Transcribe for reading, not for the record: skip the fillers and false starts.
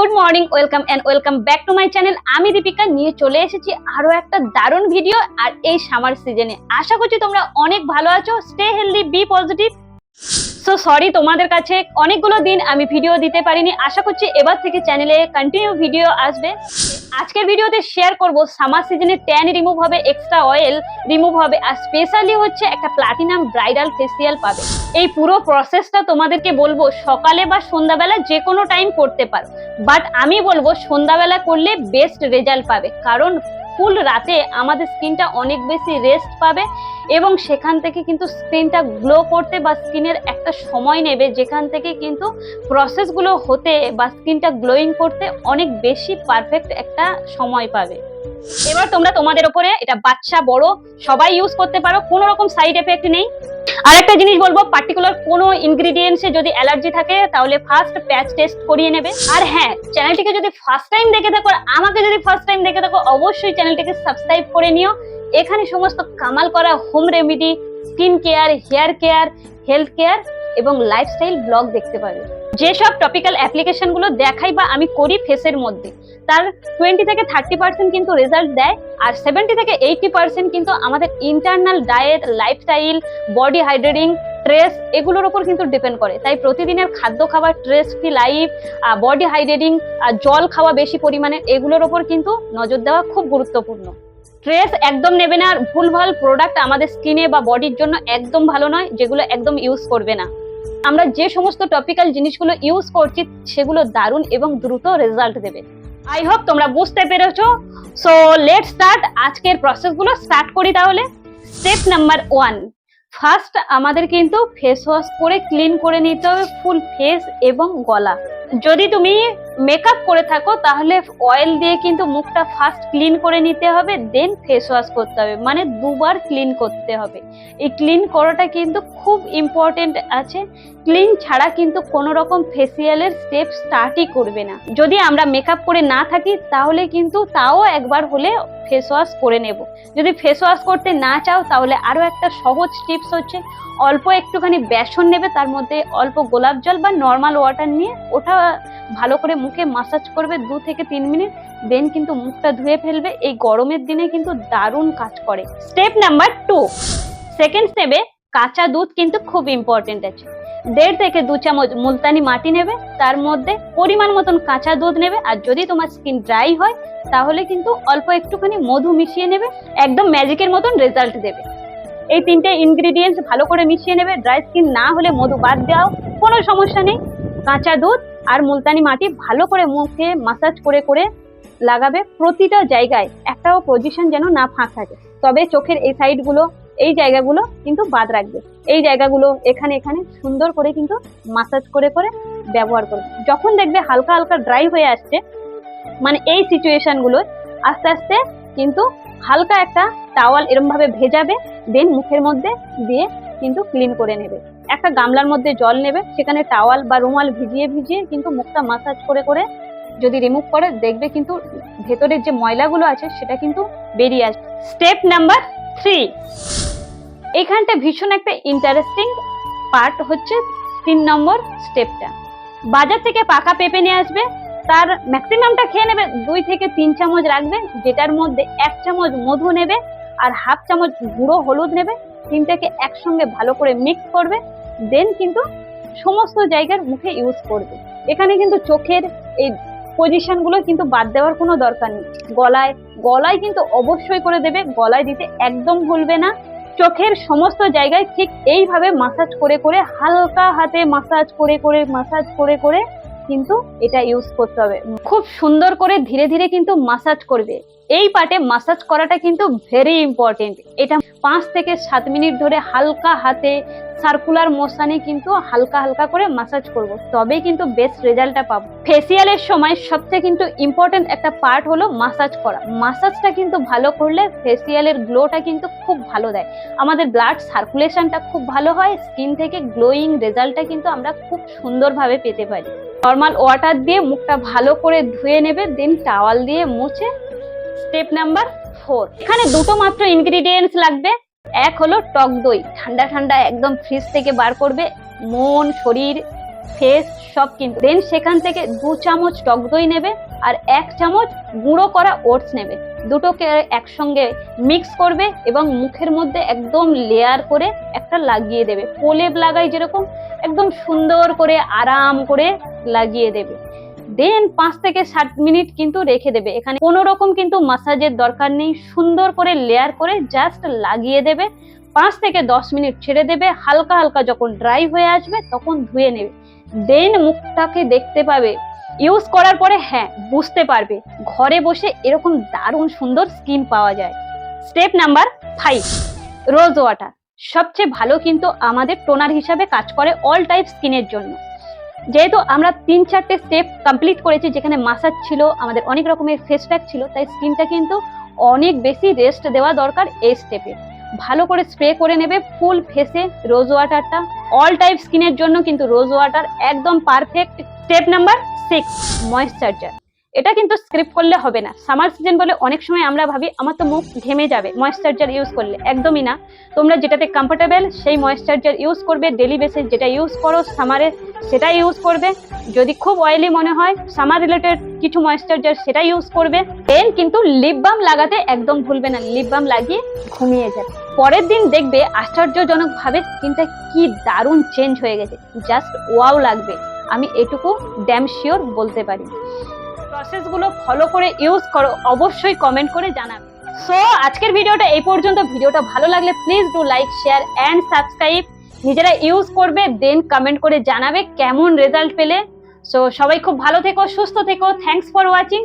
Good morning, welcome and welcome back to my channel. আমি দীপিকা নিয়ে চলে এসেছি আরো একটা দারুণ ভিডিও। আর এই সামার সিজনে আশা করছি তোমরা অনেক ভালো আছো। Stay healthy, be positive. So sorry, তোমাদের কাছে অনেকগুলো দিন আমি ভিডিও দিতে পারিনি। আশা করছি এবার থেকে চ্যানেলে কন্টিনিউ ভিডিও আসবে। আজকের ভিডিওতে শেয়ার করব সামার সিজনে ট্যান রিমুভ হবে, এক্সট্রা অয়েল রিমুভ হবে, আর স্পেশালি হচ্ছে একটা প্লাটিনাম ব্রাইডাল ফেসিয়াল পাবে। এই পুরো প্রসেসটা তোমাদেরকে বলবো সকালে বা সন্ধ্যাবেলা যে কোনো টাইম করতে পারো, বাট আমি বলবো সন্ধ্যাবেলা করলে বেস্ট রেজাল্ট পাবে। কারণ ফুল রাতে আমাদের স্কিনটা অনেক বেশি রেস্ট পাবে এবং সেখান থেকে কিন্তু স্কিনটা গ্লো করতে বা স্কিনের একটা সময় নেবে, যেখান থেকে কিন্তু প্রসেসগুলো হতে বা স্কিনটা গ্লোয়িং করতে অনেক বেশি পারফেক্ট একটা সময় পাবে। এবার তোমরা তোমাদের উপরে, এটা বাচ্চা বড় সবাই ইউজ করতে পারো, কোনো রকম সাইড এফেক্ট নেই। আর একটা জিনিস বলবো, পার্টিকুলার কোনো ইনগ্রিডিয়েন্টসে যদি অ্যালার্জি থাকে তাহলে ফার্স্ট প্যাচ টেস্ট করিয়ে নেবে। আর হ্যাঁ, চ্যানেলটিকে যদি ফার্স্ট টাইম দেখে থাকো, আমাকে যদি ফার্স্ট টাইম দেখে থাকো, অবশ্যই চ্যানেলটিকে সাবস্ক্রাইব করে নিও। এখানে সমস্ত কামাল করা home remedy, skin care, hair care, health care এবং লাইফস্টাইল ব্লগ দেখতে পাবে। যেসব টপিক্যাল অ্যাপ্লিকেশন গুলো দেখাই বা আমি করি ফেসের মধ্যে, তার 20 থেকে 30% কিন্তু রেজাল্ট দেয়, আর 70 থেকে 80% কিন্তু আমাদের internal diet, lifestyle, body hydrating, stress এগুলোর উপর কিন্তু ডিপেন্ড করে। তাই প্রতিদিনের খাদ্য খাবার, stress free life, body hydrating, জল খাওয়া বেশি পরিমাণে, এগুলোর উপর কিন্তু নজর দেওয়া খুব গুরুত্বপূর্ণ। স্ট্রেস একদম নেবে না, আর ভুলভাল প্রোডাক্ট আমাদের স্কিনে বা বডির জন্য একদম ভালো নয়, যেগুলো একদম ইউজ করবে না। আমরা যে সমস্ত টপিক্যাল জিনিসগুলো ইউজ করছি সেগুলো দারুণ এবং দ্রুত রেজাল্ট দেবে। আই হোপ তোমরা বুঝতে পেরেছো। So let's start. আজকের প্রসেসগুলো স্টার্ট করি তাহলে। স্টেপ নাম্বার 1, ফার্স্ট আমাদের কিন্তু ফেস ওয়াশ করে ক্লিন করে নিতে হবে ফুল ফেস এবং গলা। যদি তুমি মেকআপ করে থাকো তাহলে অয়েল দিয়ে কিন্তু মুখটা ফার্স্ট ক্লিন করে নিতে হবে, দেন ফেস ওয়াশ করতে হবে, মানে দুবার ক্লিন করতে হবে। এই ক্লিন করাটা কিন্তু খুব ইম্পর্টেন্ট আছে। ক্লিন ছাড়া কিন্তু কোনো রকম ফেসিয়ালের স্টেপ স্টার্টই করবে না। যদি আমরা মেকআপ করে না থাকি তাহলে কিন্তু তাও একবার হলে ফেস ওয়াশ করে নেব। যদি ফেস ওয়াশ করতে না চাও তাহলে আরো একটা সহজ টিপস হচ্ছে, অল্প একটুখানি বেসন নেবে, তার মধ্যে অল্প গোলাপ জল বা নর্মাল ওয়াটার নিয়ে ওটা ভালো করে মুখে মাসাজ করবে 2 থেকে 3 মিনিট, দেন কিন্তু মুখটা ধুয়ে ফেলবে। এই গরমের দিনে কিন্তু দারুণ কাজ করে। স্টেপ নাম্বার 2, সেকেন্ড স্টেপে কাঁচা দুধ কিন্তু খুব ইম্পর্টেন্ট আছে। 1.5 থেকে 2 চামচ মুলতানি মাটি নেবে, তার মধ্যে পরিমাণ মতন কাঁচা দুধ নেবে। আর যদি তোমার স্কিন ড্রাই হয় তাহলে কিন্তু অল্প একটুখানি মধু মিশিয়ে নেবে, একদম ম্যাজিকের মতন রেজাল্ট দেবে। এই 3টে ইনগ্রিডিয়েন্টস ভালো করে মিশিয়ে নেবে। ড্রাই স্কিন না হলে মধু বাদ দাও, কোনো সমস্যা নেই। কাঁচা দুধ আর মুলতানি মাটি ভালো করে মুখে মাসাজ করে করে লাগাবে প্রতিটা জায়গায়, একটাও পজিশন যেন না ফাঁক থাকে। তবে চোখের এই সাইডগুলো, এই জায়গাগুলো কিন্তু বাদ রাখবে। এই জায়গাগুলো এখানে এখানে সুন্দর করে কিন্তু মাসাজ করে করে ব্যবহার করবে। যখন দেখবে হালকা হালকা ড্রাই হয়ে আসছে, মানে এই সিচুয়েশনগুলো, আস্তে আস্তে কিন্তু হালকা একটা টাওয়াল এরম ভাবে ভেজাবে, দেন মুখের মধ্যে দিয়ে কিন্তু ক্লিন করে নেবে। একটা গামলার মধ্যে জল নেবে, সেখানে টাওয়াল বা রুমাল ভিজিয়ে ভিজিয়ে কিন্তু মুখটা মাসাজ করে করে যদি রিমুভ করে, দেখবে কিন্তু ভেতরের যে ময়লাগুলো আছে সেটা কিন্তু বেরিয়ে আসবে। স্টেপ নাম্বার 3, এখানটা ভীষণ একটা ইন্টারেস্টিং পার্ট হচ্ছে 3 নম্বর স্টেপটা। বাজার থেকে পাকা পেঁপে নিয়ে আসবে, তার ম্যাক্সিমামটা খেয়ে নেবে, 2 থেকে 3 চামচ রাখবে, যেটার মধ্যে 1 চামচ মধু নেবে আর হাফ চামচ গুঁড়ো হলুদ নেবে। 3টাকে একসঙ্গে ভালো করে মিক্স করবে, দেন কিন্তু সমস্ত জায়গার মুখে ইউজ করবে। এখানে কিন্তু চোখের এই পজিশনগুলো কিন্তু বাদ দেওয়ার কোনো দরকার নেই। গলায় কিন্তু অবশ্যই করে দেবে, গলায় দিতে একদম ভুলবে না। চোখের সমস্ত জায়গায় ঠিক এইভাবে মাসাজ করে করে, হালকা হাতে মাসাজ করে করে কিন্তু এটা ইউজ করতে হবে। খুব সুন্দর করে ধীরে ধীরে কিন্তু মাসাজ করবে। এই পার্টে মাসাজ করাটা কিন্তু ভেরি ইম্পর্টেন্ট। এটা 5 থেকে 7 মিনিট ধরে হালকা হাতে সার্কুলার মোশনে কিন্তু হালকা হালকা করে মাসাজ করব, তবে কিন্তু বেস্ট রেজাল্টটা পাবো। ফেসিয়ালের সময় সবচেয়ে কিন্তু ইম্পর্টেন্ট একটা পার্ট হলো মাসাজ করা। মাসাজটা কিন্তু ভালো করলে ফেসিয়ালের গ্লোটা কিন্তু খুব ভালো দেয়, আমাদের ব্লাড সার্কুলেশনটা খুব ভালো হয়, স্কিন থেকে গ্লোয়িং রেজাল্টটা কিন্তু আমরা খুব সুন্দরভাবে পেতে পারি। নর্মাল ওয়াটার দিয়ে মুখটা ভালো করে ধুয়ে নেবে, দেন টাওয়াল দিয়ে মুছে। স্টেপ নাম্বার 4, এখানে 2টো মাত্র ইনগ্রিডিয়েন্টস লাগবে। এক হলো টক দই, ঠান্ডা ঠান্ডা একদম ফ্রিজ থেকে বার করবে, মন শরীর ফেস সব কিন্তু। দেন সেখান থেকে 2 চামচ টক দই নেবে আর 1 চামচ গুঁড়ো করা ওটস নেবে, দুটোকে একসঙ্গে মিক্স করবে এবং মুখের মধ্যে একদম লেয়ার করে একটা লাগিয়ে দেবে, প্রলেপ লাগাই যেরকম একদম সুন্দর করে আরাম করে লাগিয়ে দেবে। দেন 5 থেকে 7 মিনিট কিন্তু রেখে দেবে। এখানে কোনো রকম কিন্তু মাসাজের দরকার নেই, সুন্দর করে লেয়ার করে জাস্ট লাগিয়ে দেবে। 5 থেকে 10 মিনিট ছেড়ে দেবে, হালকা হালকা যখন ড্রাই হয়ে আসবে তখন ধুয়ে নেবে। দেন মুখটাকে দেখতে পাবে, ইউজ করার পরে হ্যাঁ বুঝতে পারবে ঘরে বসে এরকম দারুণ সুন্দর স্কিন পাওয়া যায়। Step number 5, rose water. সবচেয়ে ভালো কিন্তু আমাদের টোনার হিসাবে কাজ করে অল টাইপ স্কিনের জন্য। যেহেতু আমরা 3-4টে স্টেপ কমপ্লিট করেছি, যেখানে মাসাজ ছিল, আমাদের অনেক রকমের ফেস প্যাক ছিল, তাই স্কিনটা কিন্তু অনেক বেশি রেস্ট দেওয়া দরকার এই স্টেপে। ভালো করে স্প্রে করে নেবে ফুল ফেসে রোজ ওয়াটারটা। অল টাইপ স্কিনের জন্য কিন্তু রোজ ওয়াটার একদম পারফেক্ট। Step number 6, moisturiser. এটা কিন্তু স্কিপ করলে হবে না। সামার সিজন বলে অনেক সময় আমরা ভাবি আমার তো মুখ ঘেমে যাবে ময়েশ্চারাইজার ইউজ করলে, একদমই না। তোমরা যেটাতে কমফোর্টেবল সেই ময়েশ্চারাইজার ইউজ করবে, ডেলি বেসিস যেটা ইউজ করো সামারে সেটা ইউজ করবে। যদি খুব অয়েলি মনে হয় সামার রিলেটেড কিছু ময়েশ্চারাইজার সেটা ইউজ করবে। দেন কিন্তু লিপ বাম লাগাতে একদম ভুলবে না, লিপ বাম লাগিয়ে ঘুমিয়ে যাবে। পরের দিন দেখবে আশ্চর্যজনক ভাবে স্কিনটা কি দারুণ চেঞ্জ হয়ে গেছে, জাস্ট ওয়াও লাগবে, আমি এটুকু ড্যাম শিওর বলতে পারি। প্রসেসগুলো ফলো করে ইউজ করো, অবশ্যই কমেন্ট করে জানাবে। সো আজকের ভিডিওটা এই পর্যন্ত। ভিডিওটা ভালো লাগলে please do like, share and subscribe. নিজেরা ইউজ করবে, দেন কমেন্ট করে জানাবে কেমন রেজাল্ট পেলে। সো সবাই খুব ভালো থেকো, সুস্থ থেকো। Thanks for watching.